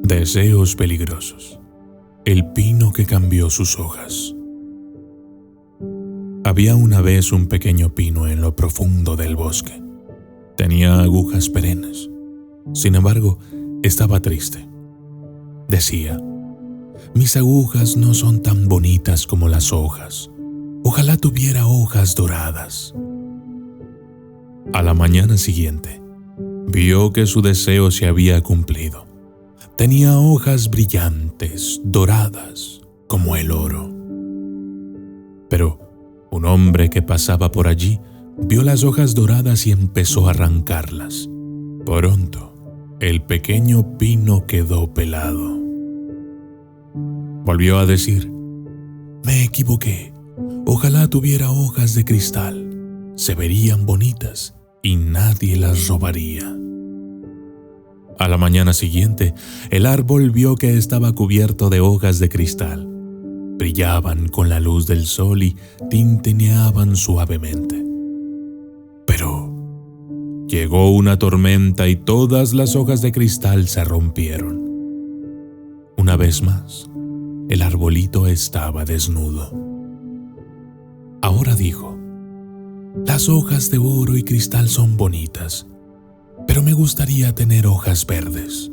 Deseos peligrosos. El pino que cambió sus hojas. Había una vez un pequeño pino en lo profundo del bosque. Tenía agujas perennes. Sin embargo, estaba triste. Decía: mis agujas no son tan bonitas como las hojas. Ojalá tuviera hojas doradas. A la mañana siguiente, vio que su deseo se había cumplido. Tenía hojas brillantes, doradas, como el oro. Pero un hombre que pasaba por allí vio las hojas doradas y empezó a arrancarlas. Pronto, el pequeño pino quedó pelado. Volvió a decir: me equivoqué. Ojalá tuviera hojas de cristal. Se verían bonitas y nadie las robaría. A la mañana siguiente, el árbol vio que estaba cubierto de hojas de cristal. Brillaban con la luz del sol y tintineaban suavemente. Pero llegó una tormenta y todas las hojas de cristal se rompieron. Una vez más, el arbolito estaba desnudo. Ahora dijo: las hojas de oro y cristal son bonitas, pero me gustaría tener hojas verdes.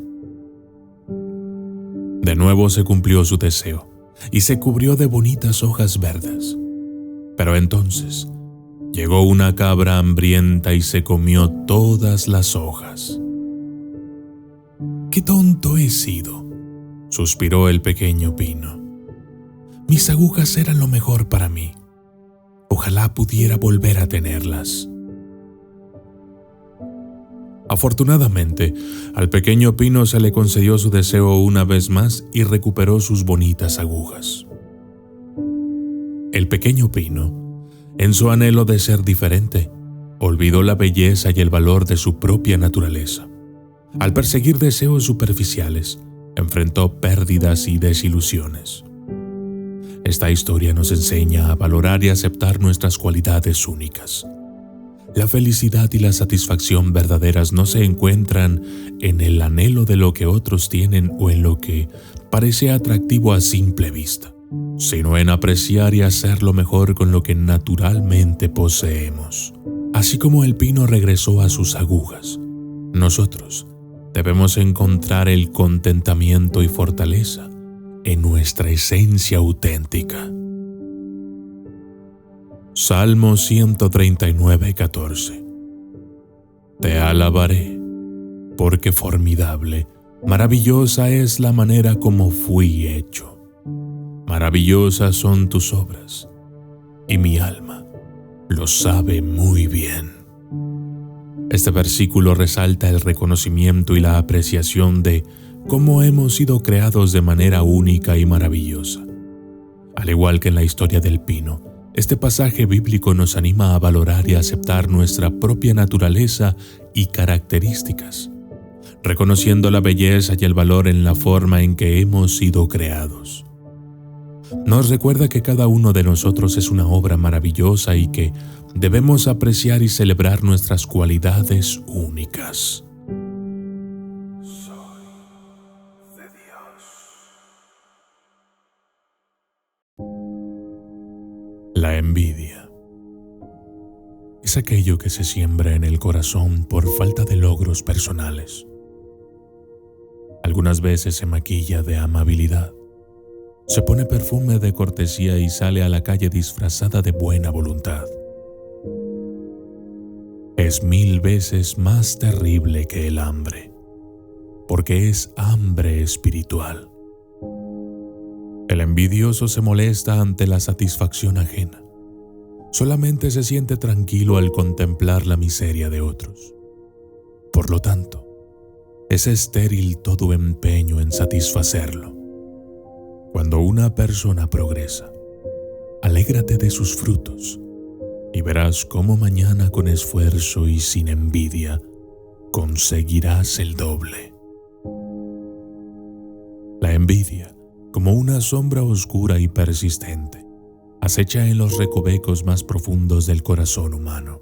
De nuevo se cumplió su deseo y se cubrió de bonitas hojas verdes. Pero entonces llegó una cabra hambrienta y se comió todas las hojas. ¡Qué tonto he sido!, suspiró el pequeño pino. Mis agujas eran lo mejor para mí. Ojalá pudiera volver a tenerlas. Afortunadamente, al pequeño pino se le concedió su deseo una vez más y recuperó sus bonitas agujas. El pequeño pino, en su anhelo de ser diferente, olvidó la belleza y el valor de su propia naturaleza. Al perseguir deseos superficiales, enfrentó pérdidas y desilusiones. Esta historia nos enseña a valorar y aceptar nuestras cualidades únicas. La felicidad y la satisfacción verdaderas no se encuentran en el anhelo de lo que otros tienen o en lo que parece atractivo a simple vista, sino en apreciar y hacer lo mejor con lo que naturalmente poseemos. Así como el pino regresó a sus agujas, nosotros debemos encontrar el contentamiento y fortaleza en nuestra esencia auténtica. Salmo 139:14. Te alabaré, porque formidable, maravillosa es la manera como fui hecho. Maravillosas son tus obras, y mi alma lo sabe muy bien. Este versículo resalta el reconocimiento y la apreciación de cómo hemos sido creados de manera única y maravillosa. Al igual que en la historia del pino, este pasaje bíblico nos anima a valorar y aceptar nuestra propia naturaleza y características, reconociendo la belleza y el valor en la forma en que hemos sido creados. Nos recuerda que cada uno de nosotros es una obra maravillosa y que debemos apreciar y celebrar nuestras cualidades únicas. La envidia es aquello que se siembra en el corazón por falta de logros personales. Algunas veces se maquilla de amabilidad, se pone perfume de cortesía y sale a la calle disfrazada de buena voluntad. Es 1000 veces más terrible que el hambre, porque es hambre espiritual. El envidioso se molesta ante la satisfacción ajena. Solamente se siente tranquilo al contemplar la miseria de otros. Por lo tanto, es estéril todo empeño en satisfacerlo. Cuando una persona progresa, alégrate de sus frutos y verás cómo mañana con esfuerzo y sin envidia conseguirás el doble. La envidia, como una sombra oscura y persistente, acecha en los recovecos más profundos del corazón humano.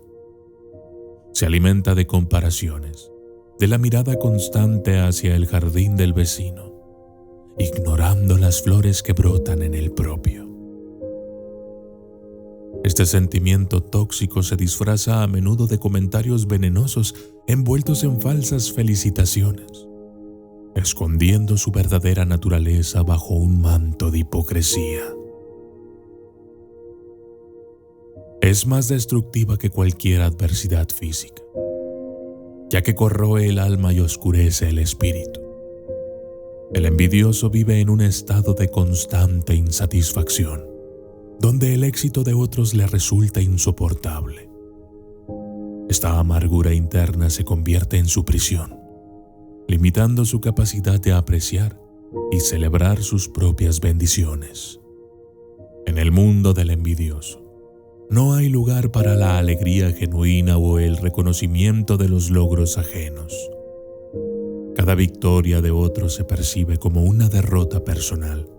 Se alimenta de comparaciones, de la mirada constante hacia el jardín del vecino, ignorando las flores que brotan en el propio. Este sentimiento tóxico se disfraza a menudo de comentarios venenosos envueltos en falsas felicitaciones, escondiendo su verdadera naturaleza bajo un manto de hipocresía. Es más destructiva que cualquier adversidad física, ya que corroe el alma y oscurece el espíritu. El envidioso vive en un estado de constante insatisfacción, donde el éxito de otros le resulta insoportable. Esta amargura interna se convierte en su prisión, limitando su capacidad de apreciar y celebrar sus propias bendiciones. En el mundo del envidioso, no hay lugar para la alegría genuina o el reconocimiento de los logros ajenos. Cada victoria de otro se percibe como una derrota personal.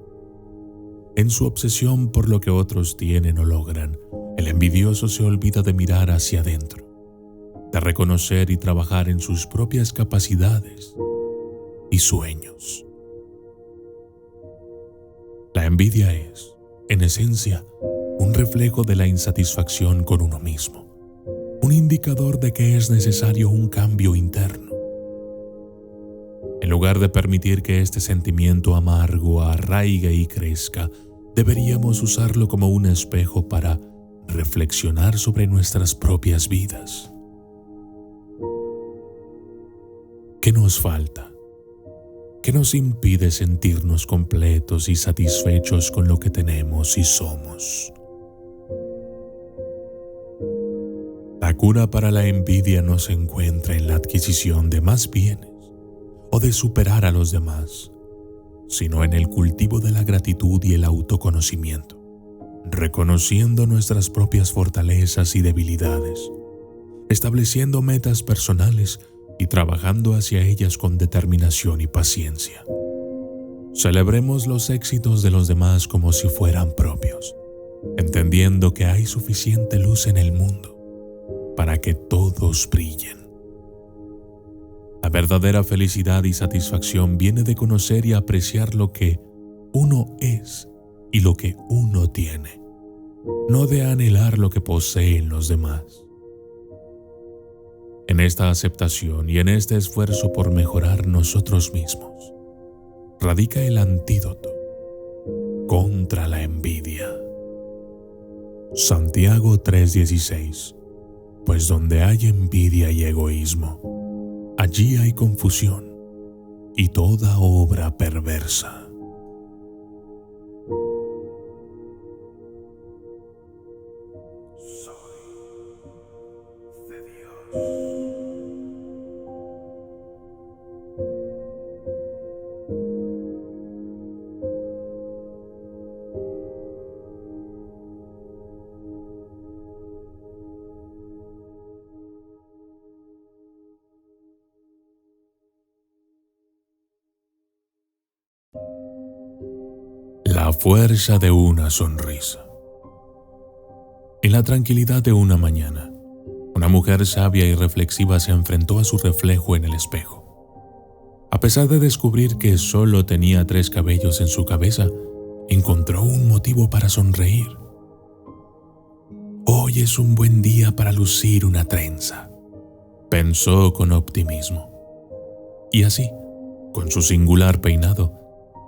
En su obsesión por lo que otros tienen o logran, el envidioso se olvida de mirar hacia adentro, de reconocer y trabajar en sus propias capacidades y sueños. La envidia es, en esencia, un reflejo de la insatisfacción con uno mismo, un indicador de que es necesario un cambio interno. En lugar de permitir que este sentimiento amargo arraigue y crezca, deberíamos usarlo como un espejo para reflexionar sobre nuestras propias vidas. ¿Qué nos falta? ¿Qué nos impide sentirnos completos y satisfechos con lo que tenemos y somos? La cura para la envidia no se encuentra en la adquisición de más bienes o de superar a los demás, sino en el cultivo de la gratitud y el autoconocimiento, reconociendo nuestras propias fortalezas y debilidades, estableciendo metas personales y trabajando hacia ellas con determinación y paciencia. Celebremos los éxitos de los demás como si fueran propios, entendiendo que hay suficiente luz en el mundo para que todos brillen. La verdadera felicidad y satisfacción viene de conocer y apreciar lo que uno es y lo que uno tiene, no de anhelar lo que poseen los demás. En esta aceptación y en este esfuerzo por mejorar nosotros mismos, radica el antídoto contra la envidia. Santiago 3:16. Pues donde hay envidia y egoísmo, allí hay confusión y toda obra perversa. La fuerza de una sonrisa. En la tranquilidad de una mañana, una mujer sabia y reflexiva se enfrentó a su reflejo en el espejo. A pesar de descubrir que solo tenía 3 cabellos en su cabeza, encontró un motivo para sonreír. Hoy es un buen día para lucir una trenza, pensó con optimismo. Y así, con su singular peinado,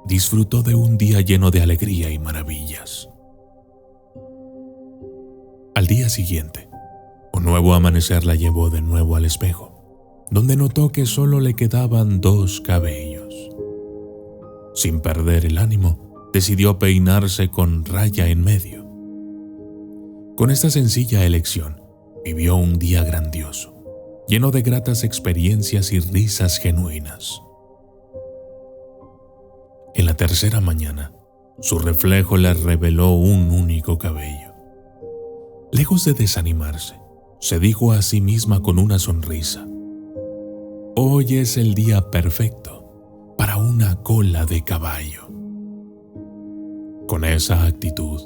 disfrutó de un día lleno de alegría y maravillas. Al día siguiente, un nuevo amanecer la llevó de nuevo al espejo, donde notó que solo le quedaban 2 cabellos. Sin perder el ánimo, decidió peinarse con raya en medio. Con esta sencilla elección, vivió un día grandioso, lleno de gratas experiencias y risas genuinas. En la tercera mañana, su reflejo le reveló un único cabello. Lejos de desanimarse, se dijo a sí misma con una sonrisa: hoy es el día perfecto para una cola de caballo. Con esa actitud,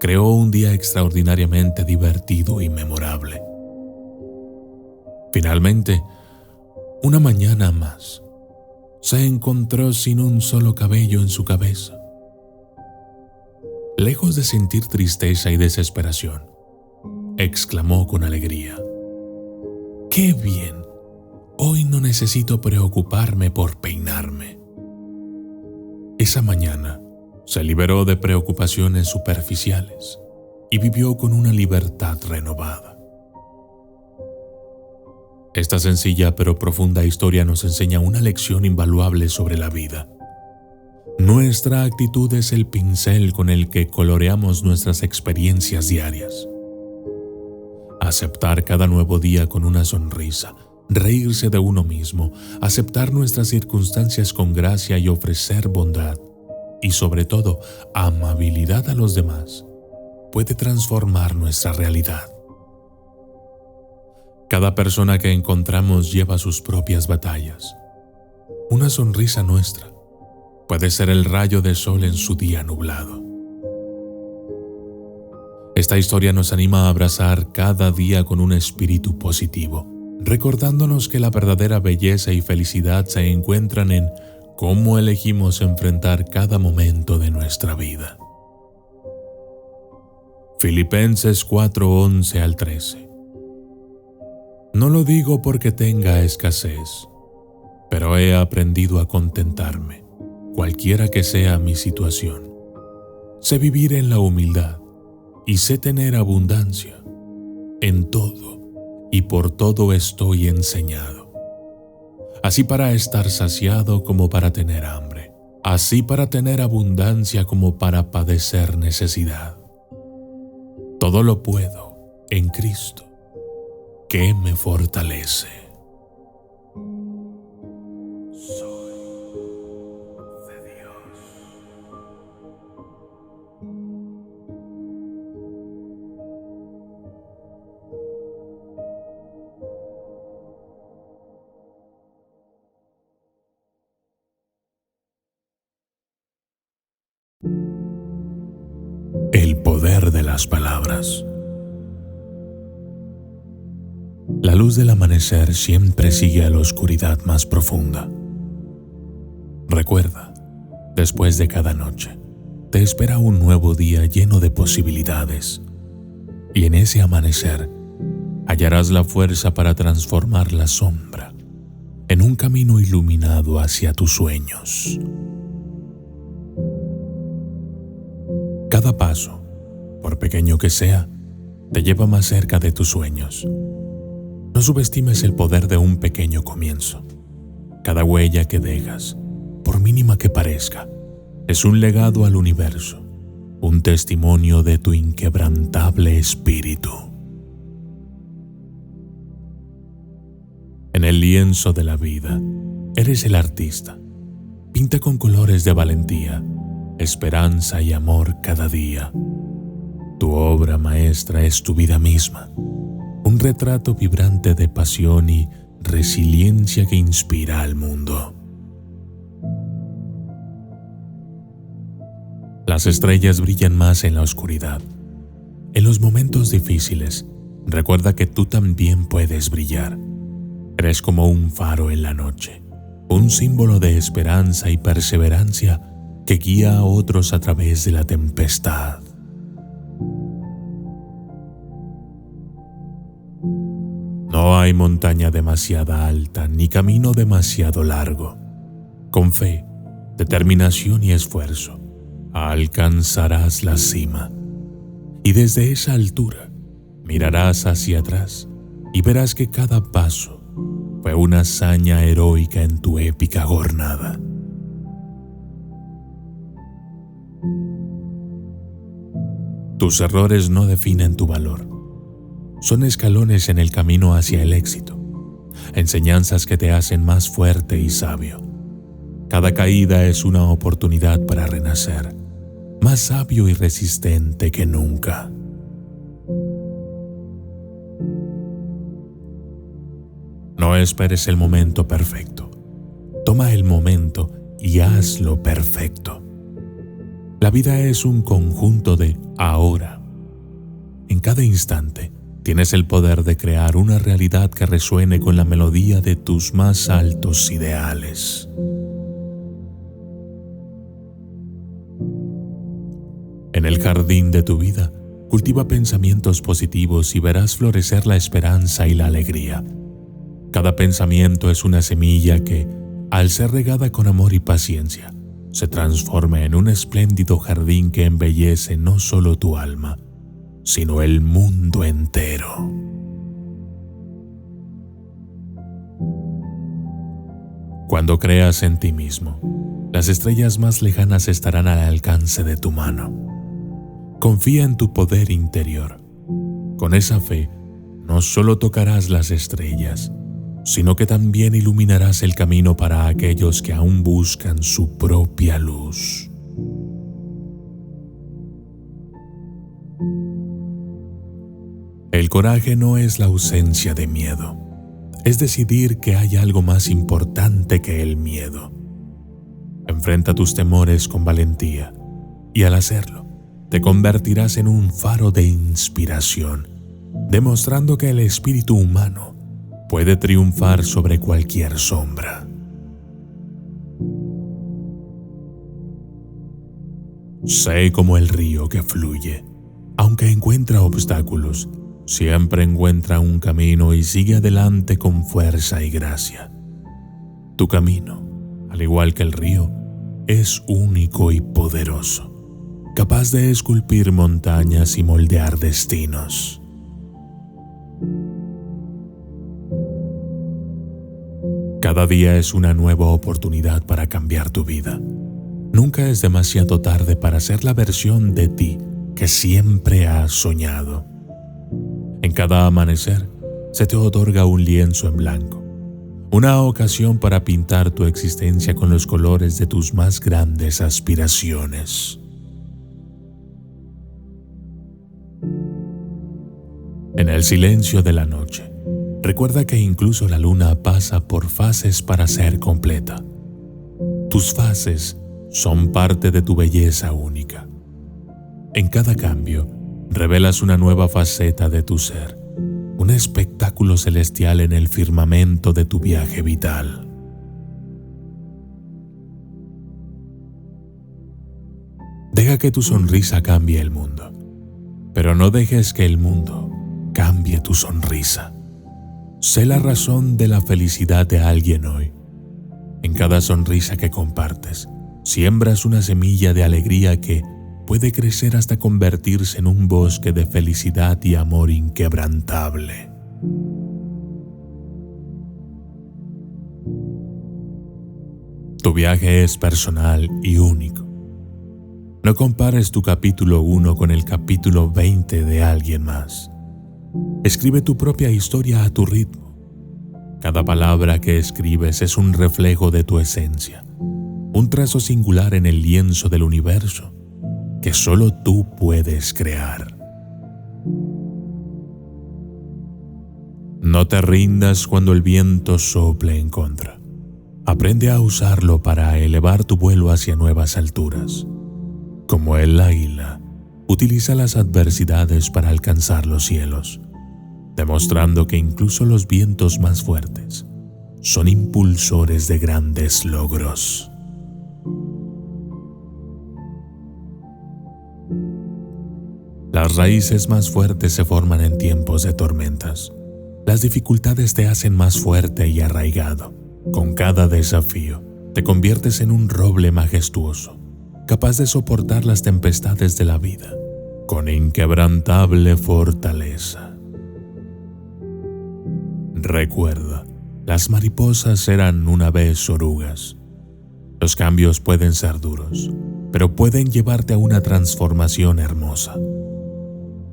creó un día extraordinariamente divertido y memorable. Finalmente, una mañana más, se encontró sin un solo cabello en su cabeza. Lejos de sentir tristeza y desesperación, exclamó con alegría: ¡qué bien! Hoy no necesito preocuparme por peinarme. Esa mañana se liberó de preocupaciones superficiales y vivió con una libertad renovada. Esta sencilla pero profunda historia nos enseña una lección invaluable sobre la vida. Nuestra actitud es el pincel con el que coloreamos nuestras experiencias diarias. Aceptar cada nuevo día con una sonrisa, reírse de uno mismo, aceptar nuestras circunstancias con gracia y ofrecer bondad, y sobre todo amabilidad a los demás, puede transformar nuestra realidad. Cada persona que encontramos lleva sus propias batallas. Una sonrisa nuestra puede ser el rayo de sol en su día nublado. Esta historia nos anima a abrazar cada día con un espíritu positivo, recordándonos que la verdadera belleza y felicidad se encuentran en cómo elegimos enfrentar cada momento de nuestra vida. Filipenses 4:11 al 13. No lo digo porque tenga escasez, pero he aprendido a contentarme, cualquiera que sea mi situación. Sé vivir en la humildad y sé tener abundancia. En todo y por todo estoy enseñado. Así para estar saciado como para tener hambre, así para tener abundancia como para padecer necesidad. Todo lo puedo en Cristo, que me fortalece. Soy de Dios. El poder de las palabras. La luz del amanecer siempre sigue a la oscuridad más profunda. Recuerda, después de cada noche, te espera un nuevo día lleno de posibilidades. Y en ese amanecer, hallarás la fuerza para transformar la sombra en un camino iluminado hacia tus sueños. Cada paso, por pequeño que sea, te lleva más cerca de tus sueños. No subestimes el poder de un pequeño comienzo. Cada huella que dejas, por mínima que parezca, es un legado al universo, un testimonio de tu inquebrantable espíritu. En el lienzo de la vida, eres el artista. Pinta con colores de valentía, esperanza y amor cada día. Tu obra maestra es tu vida misma, un retrato vibrante de pasión y resiliencia que inspira al mundo. Las estrellas brillan más en la oscuridad. En los momentos difíciles, recuerda que tú también puedes brillar. Eres como un faro en la noche, un símbolo de esperanza y perseverancia que guía a otros a través de la tempestad. No hay montaña demasiado alta ni camino demasiado largo. Con fe, determinación y esfuerzo, alcanzarás la cima. Y desde esa altura, mirarás hacia atrás y verás que cada paso fue una hazaña heroica en tu épica jornada. Tus errores no definen tu valor. Son escalones en el camino hacia el éxito, enseñanzas que te hacen más fuerte y sabio. Cada caída es una oportunidad para renacer, más sabio y resistente que nunca. No esperes el momento perfecto. Toma el momento y hazlo perfecto. La vida es un conjunto de ahora. En cada instante, tienes el poder de crear una realidad que resuene con la melodía de tus más altos ideales. En el jardín de tu vida, cultiva pensamientos positivos y verás florecer la esperanza y la alegría. Cada pensamiento es una semilla que, al ser regada con amor y paciencia, se transforma en un espléndido jardín que embellece no solo tu alma, sino el mundo entero. Cuando creas en ti mismo, las estrellas más lejanas estarán al alcance de tu mano. Confía en tu poder interior. Con esa fe, no solo tocarás las estrellas, sino que también iluminarás el camino para aquellos que aún buscan su propia luz. El coraje no es la ausencia de miedo, es decidir que hay algo más importante que el miedo. Enfrenta tus temores con valentía y al hacerlo, te convertirás en un faro de inspiración, demostrando que el espíritu humano puede triunfar sobre cualquier sombra. Sé como el río que fluye, aunque encuentra obstáculos, siempre encuentra un camino y sigue adelante con fuerza y gracia. Tu camino, al igual que el río, es único y poderoso, capaz de esculpir montañas y moldear destinos. Cada día es una nueva oportunidad para cambiar tu vida. Nunca es demasiado tarde para ser la versión de ti que siempre has soñado. En cada amanecer se te otorga un lienzo en blanco, una ocasión para pintar tu existencia con los colores de tus más grandes aspiraciones. En el silencio de la noche, recuerda que incluso la luna pasa por fases para ser completa. Tus fases son parte de tu belleza única. En cada cambio, revelas una nueva faceta de tu ser, un espectáculo celestial en el firmamento de tu viaje vital. Deja que tu sonrisa cambie el mundo, pero no dejes que el mundo cambie tu sonrisa. Sé la razón de la felicidad de alguien hoy. En cada sonrisa que compartes, siembras una semilla de alegría que puede crecer hasta convertirse en un bosque de felicidad y amor inquebrantable. Tu viaje es personal y único. No compares tu capítulo 1 con el capítulo 20 de alguien más. Escribe tu propia historia a tu ritmo. Cada palabra que escribes es un reflejo de tu esencia, un trazo singular en el lienzo del universo que solo tú puedes crear. No te rindas cuando el viento sople en contra. Aprende a usarlo para elevar tu vuelo hacia nuevas alturas. Como el águila, utiliza las adversidades para alcanzar los cielos, demostrando que incluso los vientos más fuertes son impulsores de grandes logros. Las raíces más fuertes se forman en tiempos de tormentas. Las dificultades te hacen más fuerte y arraigado. Con cada desafío, te conviertes en un roble majestuoso, capaz de soportar las tempestades de la vida con inquebrantable fortaleza. Recuerda, las mariposas eran una vez orugas. Los cambios pueden ser duros, pero pueden llevarte a una transformación hermosa.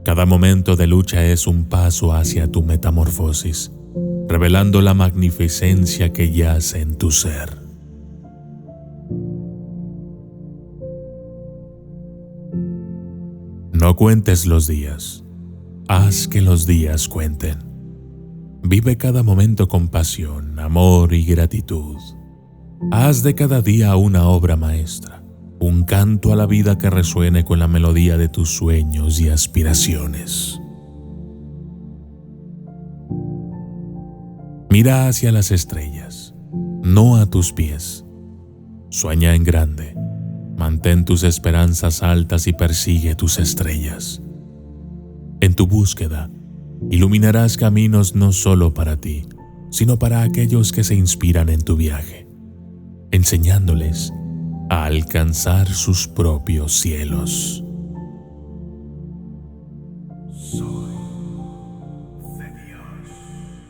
Cada momento de lucha es un paso hacia tu metamorfosis, revelando la magnificencia que yace en tu ser. No cuentes los días, haz que los días cuenten. Vive cada momento con pasión, amor y gratitud. Haz de cada día una obra maestra, un canto a la vida que resuene con la melodía de tus sueños y aspiraciones. Mira hacia las estrellas, no a tus pies. Sueña en grande, Mantén tus esperanzas altas y persigue tus estrellas. En tu búsqueda, iluminarás caminos no solo para ti, sino para aquellos que se inspiran en tu viaje, enseñándoles a alcanzar sus propios cielos. Soy de Dios.